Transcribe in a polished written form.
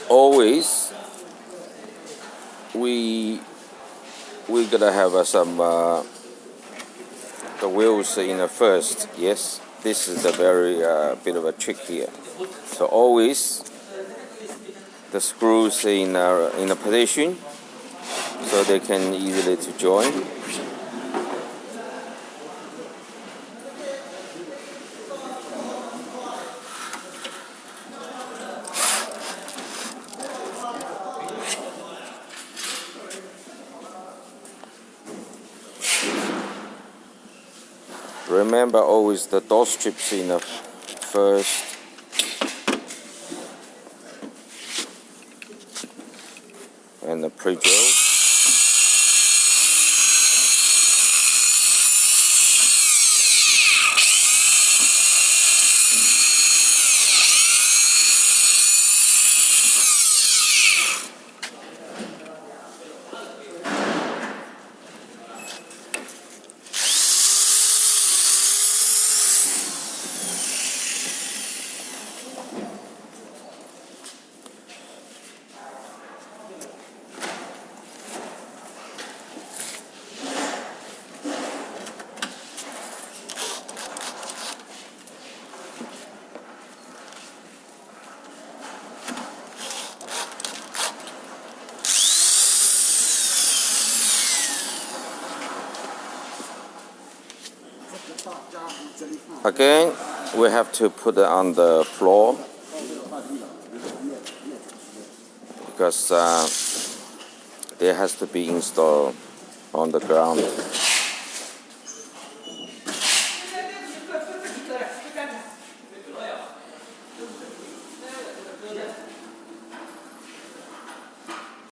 always we gotta have some the wheels in the first. Yes, this is a very bit of a trick here. So always the screws in a position so they can easily to join. Remember always the door strips in the first. And the pre-drill. Again, we have to put it on the floor because it has to be installed on the ground.